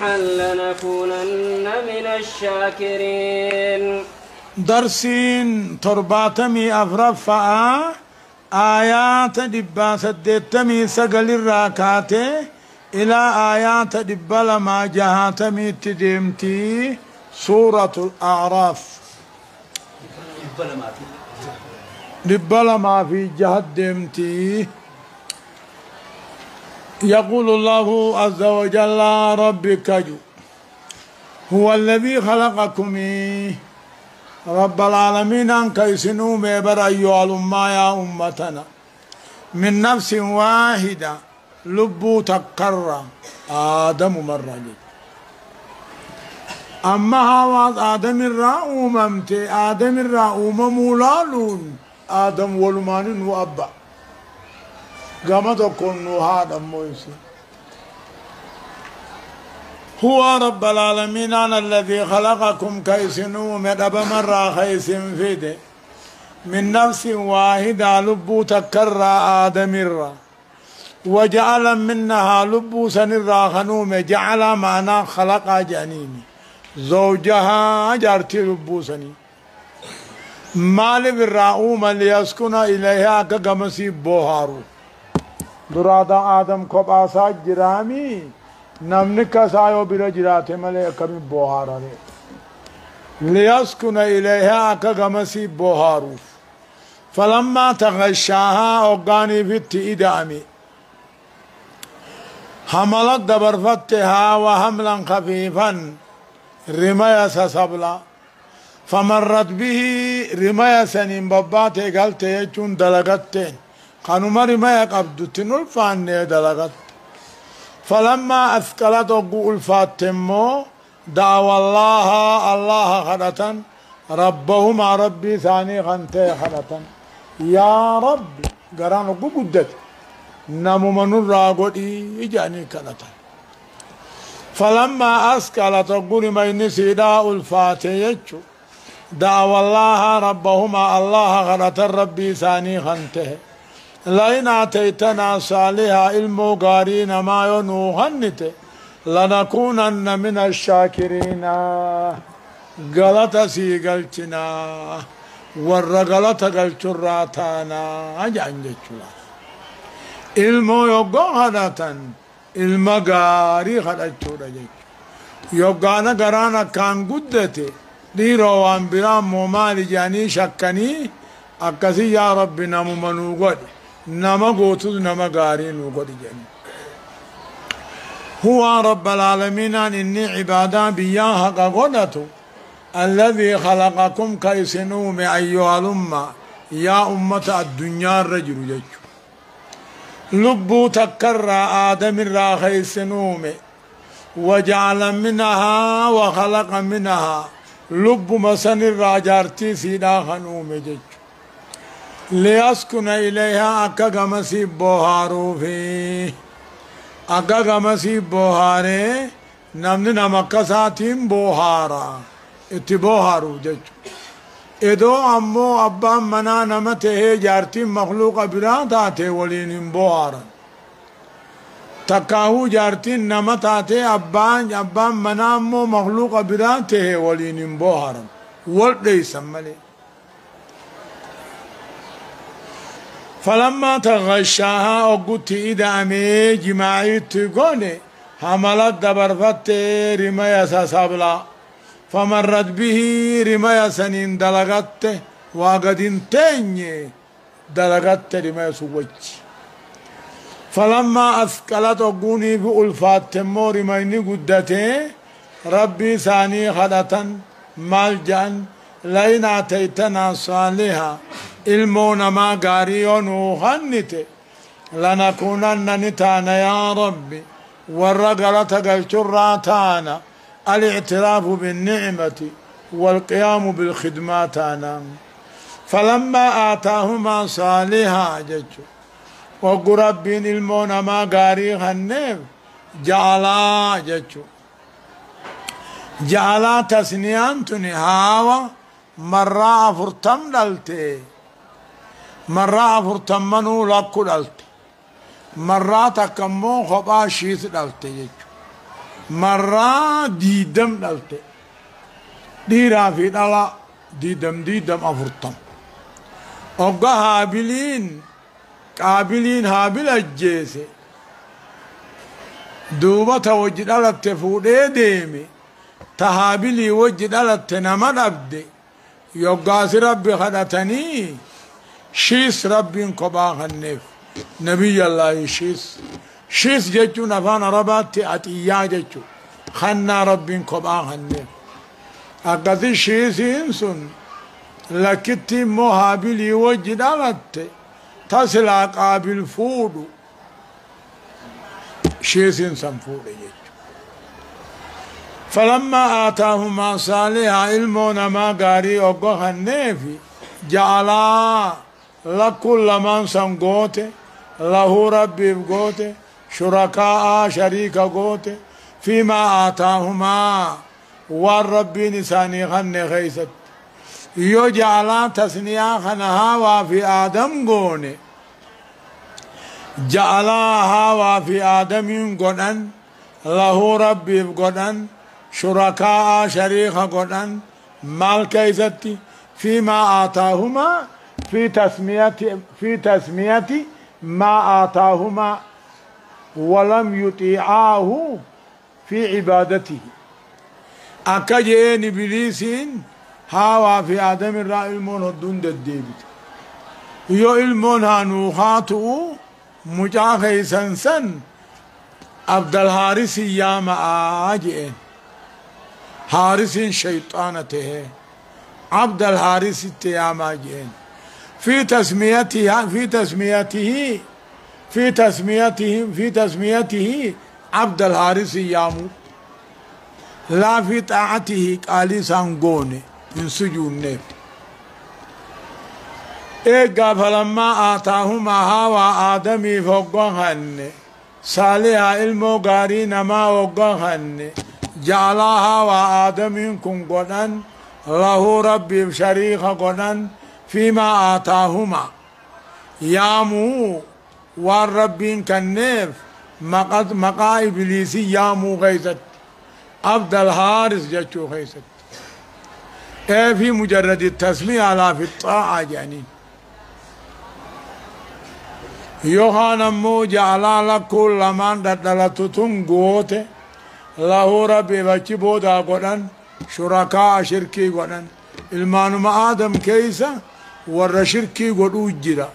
لنكونن من الشاكرين. درسين ترباتمي أفرفا آيات دبا سدتمي سقل الراكات إلى آيات دبا لما جهاتمي تدمتي سورة الأعراف دبا لما في جهد دمتي. يقول الله عز وجل ربك هو الذي خلقكم رب العالمين أنك يسنوا ميبر أيها الأمة يا أمتنا من نفس واحدة لبو تكرر آدم مرة أما هوا آدم الرأوم أمتي آدم الرأوم مولالون آدم والمان وأبا قامت أكون هذا موسى هو رب العالمين أنا الذي خلقكم كيسنوا مدب مرة خيس فيده من نفس واحدة لبو تكرر آدم الرا وجعل منها لبو سنرا خنوم جعل معنا خلق جنين زوجها جارتي لبو سني مال بالرعوم ليسكن إليها كقمسي بوهارو درادا آدم كوباسا جرامي نمنك سايو برجرات ملي كمي بوهارا ليسكن إليها كغمسي بوهارو فلما تغشاها أغاني في التئدامي حملت دبرفتها وحملا خفيفا رميا سسبلا فمرت به رميا سنين بباتي قلت يجون دلغتين كانوا مرميا قبضتين الفان دلغت فلما أثقلت أقول فاتمو دعوا الله خدتا ربهما ربي ثاني خنتي خدتا يا رب قران أقول قدت نمو من الراغودي إجاني خدتا فلما أثقلت أقول ما ينسيدا الفاتي دعوا الله ربهما الله خدتا ربي ثاني خنتي لئن آتيتنا صالحا المغارين ما ينوهنت لنكونن من الشاكرين غلط سيغلتنا ورغلط غلتراتانا أجان جتشلا المو يوغو هداتن المغاري هداتشولا جتش يوغانا غرانا كان قدتي ديرو وانبرا مومالي جاني شكني أكسي يا ربنا ممنو قد نما قوتو نما قارين وقد جاني هو رب العالمين إني عبادا بياها قدتو الذي خلقكم كيسنوم أيها الأمة يا أمة الدنيا الرجل جيجو لبو تكرر آدم الراخي سنوم وجعل منها وخلق منها لب مسن الراجارتي سيدا خنوم جيجو ليسكن إليها أكا مسيب بوهارو في أكا مسيب بوهاري نمني نمكساتين بوهارا اتبوهارو جيجو إدو أمو أبا منا نمته جارتين مخلوق براتاته ولين بوهارا تكاهو جارتين نمتاته أبا منا أمو مخلوق براته ولين بوهارا ولدي سمالي فلما تغشاها أقوت إدامي جماعي تقوني حملت دبرفت رميا ساسابلا فمرت به رميا سنين دلغت وقدين تني دلغت رميا سوچ فلما أثقلت أقوني بألفات تمو رميني قدته ربي ثاني خدتا ملجأ لئن آتيتنا صالحا المون ما قاريون وخنته لنكونن نتانا يا ربي والرقلة قلتراتانا الاعتراف بالنعمة والقيام بالخدماتانا فلما آتاهما صالحا ججو وقربين المون ما قاري خنف جعلا ججو جعلا تسنيان تنهاوا مرة فرتم دلتي مرة فرتم منو لكو دلتي مرة تكمو خبا شيث دلتي مرة ديدم دلت ديرا في دلا ديدم أفرطم أوقا هابلين قابلين هابل الجيسي دوبة وجد دلت فودي ديمي تهابلي وجد دلت نمد أبدي يوقاس ربي خدتني شيس ربي قباها النف نبي الله شيس جيتو نفان رباتي أتيا جيتو خنا ربي قباها النف أقضي شيس إنسون لكتي مهابلي وجد دلت تصل قابل فودو شيس إنسان فودو جيتو فلما آتاهما صالحا علمنا ما قاري أقوها النفي جعلا لكل من سنقوته له ربي بقوته شركاء شريك قوته فيما آتاهما والرب نساني خن خيست يو جعلا تسنيا خنها وفي آدم قونه جعلا وفي آدم قدن له ربي بقدن شركاء شريك قدن مال كيستي فيما آتاهما في تسمية ما آتاهما ولم يطيعاه في عبادته أكجين إبليسين هاوا في آدم الرأي المون هدون الديبت يو المون هانوخاتو مجاخي سنسن عبد الحارث ياما آجئين حارث شيطانته عبد الحارث التياما جين في تسميته عبد الحارث يامو لا في طاعته قال سانغوني من سجون إيقا فلما آتاهما هوا آدمي فوقهن صالحا علمو قارين ما وقهن جعلها وآدم كن قدن له ربي شريك قدن فيما آتاهما يامو والرب كنيف مقا إبليسي يامو غيثت عبد الحارث جتشو غيثت في مجرد التسمية على في الطاعة جانين يوحنا مو جعل لك كل من دلتتم قوته له ربي بچي بودا قدن شركاء شركي قدن المانما آدم كيسا ور شركي قد أجرا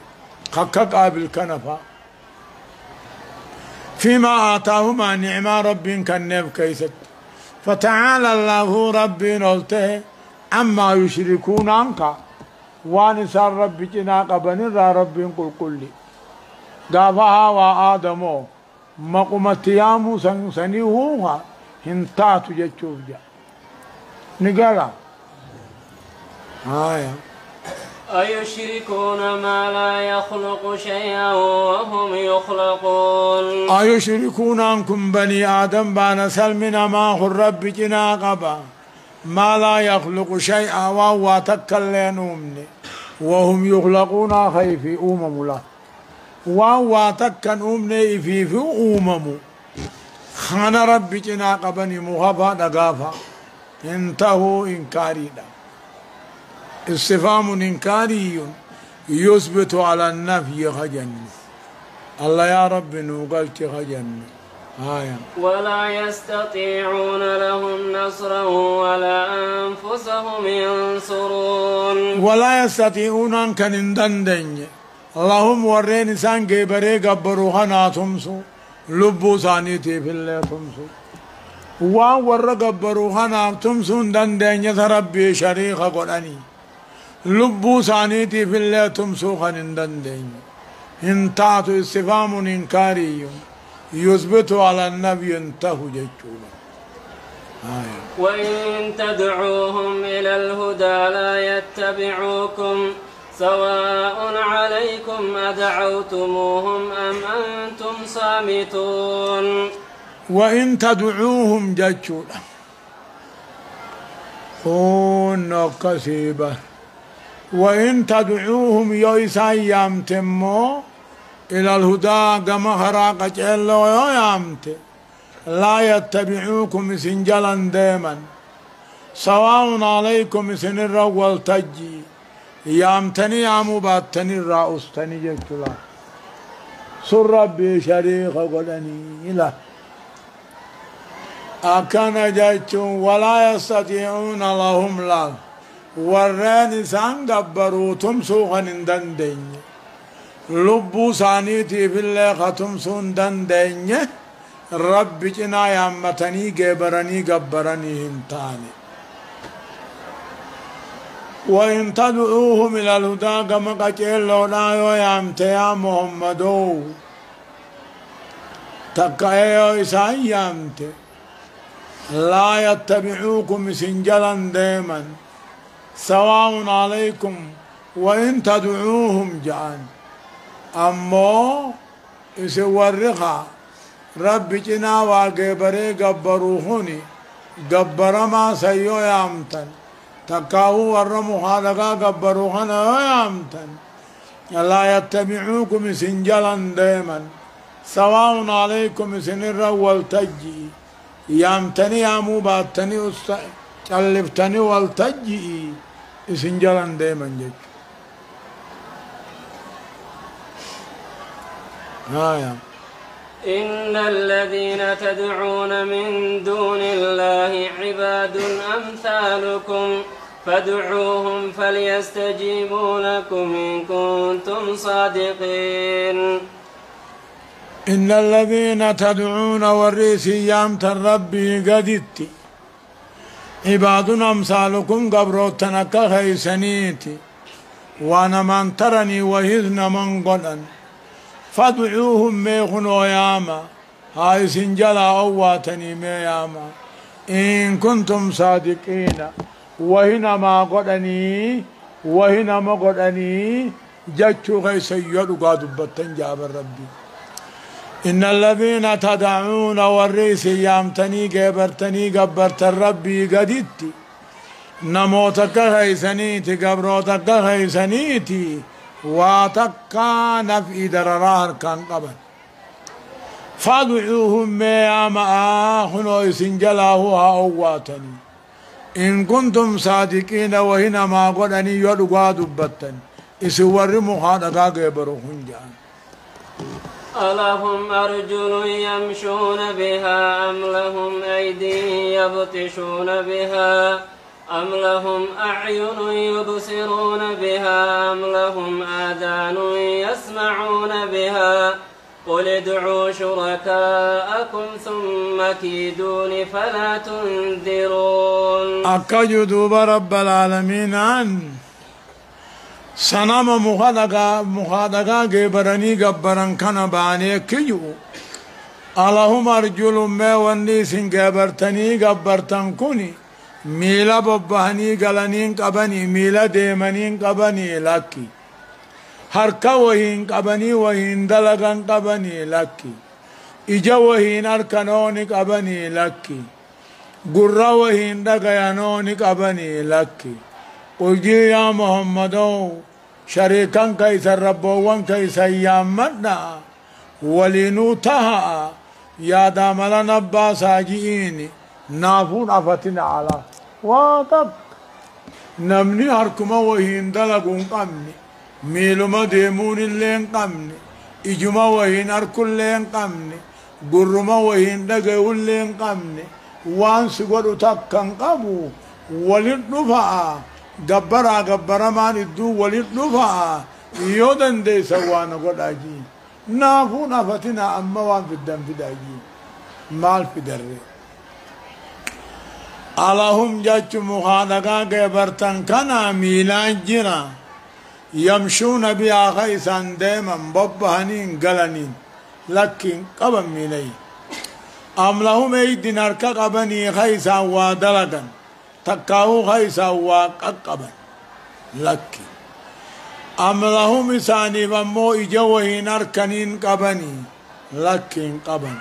خكك قابل كنفا فيما آتاهما نعمة رب كنف كيست فتعالى الله ربي نلته عما يشركون عنك وانسان ربي جنا قبن ربي قل قل قافها وآدمو مقومتيامو سنيهوها هنتاتو جتشوف جا نقالا آية أيشركون ما لا يخلق شيئا وهم يخلقون أيشركون عنكم بني آدم بان سلمنا ما هو الرب جنا قبا ما لا يخلق شيئا وهو تكلين أمني وهم يخلقون خيفي أمم الله وهو تكن أمني في أمم خان رب جنا قبني مخفا دقافا انتهوا إنكاري استفهام إنكاري يثبت على النفي خجن الله يا رب نوقلت خجن آية ولا يستطيعون لهم نصرا ولا أنفسهم ينصرون ولا يستطيعون أن كنندن اللهم ورين سان جبري قبروا خناتهم لبو ثانيتي في الله تمسو ور قبروا خناتهم دندن يتربي شريك قراني لبو ثانيتي في الله تمسو خنندن انتاتو استفهام إنكاري يثبت على النبي انتهوا جيتشولا وإن تدعوهم إلى الهدى لا يتبعوكم سواء عليكم أدعوتموهم أم أنتم صامتون وإن تدعوهم جيتشولا خون كسيبة وإن تدعوهم يويسا يامتمو إلى الهدى كما خراق جلو يامت لا يتبعوكم سنجلا ديما سواء عليكم سن الرول تجي يامتني يامو باتني الرأستني جكلا سر ربي شريك قلني لا أكان جايتون ولا يستطيعون لهم لا ورين سان قبروا تمسوغن دندن لبو سانيتي في الله ختمسون دندن رب جنا يامتني قبرني قبرني هنتاني وإن تدعوهم إلى الهدى كما قتل لا يامت يا محمدو تكايو إسان يامت لا يتبعوكم سنجلا دائما سواء عليكم وإن تدعوهم جان أمو إسورخا رب جنا وقبري قبروهني قبر ما سيو يامتن تكاو ورمو خالقا قبروهنا يامتن لا يتبعوكم سنجلا دائما سواء عليكم سنر والتجي يامتني يامو باتني قلبتني والتجي سنجلا دائما جيك يا إن الذين تدعون من دون الله عباد أمثالكم فادعوهم فليستجيبوا لكم إن كنتم صادقين. إن الذين تدعون والريسي يامت ربي قدت عباد أمثالكم قبروتنا كخيسنيتي وانا من ترني وهذن من قدن فادعوهم ميخنوا ياما هاي سنجلا أواتني مياما إن كنتم صادقين وهنا ما قدني وهنا ما قدني جاتشو غي سيدو قادوا بطن ربي إن الذين تدعون والريس يامتني قبرتني قبرت ربي قدتي نموتك غيسنيتي قبروتك غيسنيتي واتكا نفي دررار كان قبل فادعوهم مياما آخنوا سنجلاه أواتني إن كنتم صادقين وهنا ما قدني يدقا دبتن إسور مخادقا قبرهن جان ألهم أرجل يمشون بها أم لهم أيدي يبطشون بها أم لهم أعين يبصرون بها أم لهم آذان يسمعون بها قل ادعوا شركاءكم ثم كيدون فلا تنذرون. أكجدوا رب العالمين عن سنام مخادقا قبرني قبرن كان باني كيو اللهم أرجل ما ونيس قبرتني قبرتن كوني ميلا ببهني قلنين قبني ميلا ديمنين قبني لكي هركا وهين قبني وهين دلغن قبني لكي إجا وهين أركنوني قبني لكي قرى وهين دقيانوني قبني لكي قلجي يا محمدو شريكا كيسا ربوان كيسا يامدنا ولينو تها يا داملا نبا ساجئيني نافون أفتنا على واتك نمني هركما وهين دلقون قمني ميلما ديمون اللين قمني إجما وهين هركو اللين قمني قرما وهين دقيو اللين قمني وانس قدو تكن قبو ولد نفعا قبرا مان الدو ولد نفعا يودن دي سوانا قد أجي نافون أفتنا أما وان في الدم في داجي مال في دري اللهم جاچ مخادقا قبرتن كنا ميلان جرا يمشون بها خيسان ديما ببهنين قلنين لكن قبن ميلي أم لهم ايدي نركا قبني خيسا ودلقا تكاو خيسا وقبن لكن أم لهم إساني بمو إجوهين أركنين قبني لكن قبن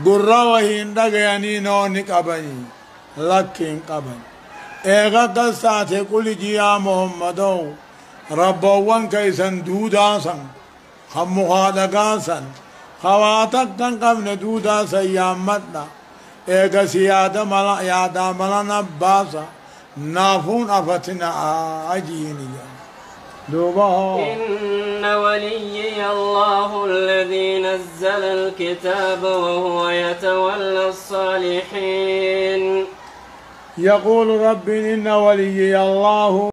قراوهين دقيانين ونك قبني لكن قبل إيغا قصاتي قل يا محمدو ربوان كيسن دوداسن خم مخادقاسن خواتك تنقبن دودا سيامتنا ايغا سيادة ملا يادا ملا نباسا نافون أفتنا أجيني دوبها إن وليي الله الذي نزل الكتاب وهو يتولى الصالحين. يقول رب إن وليي الله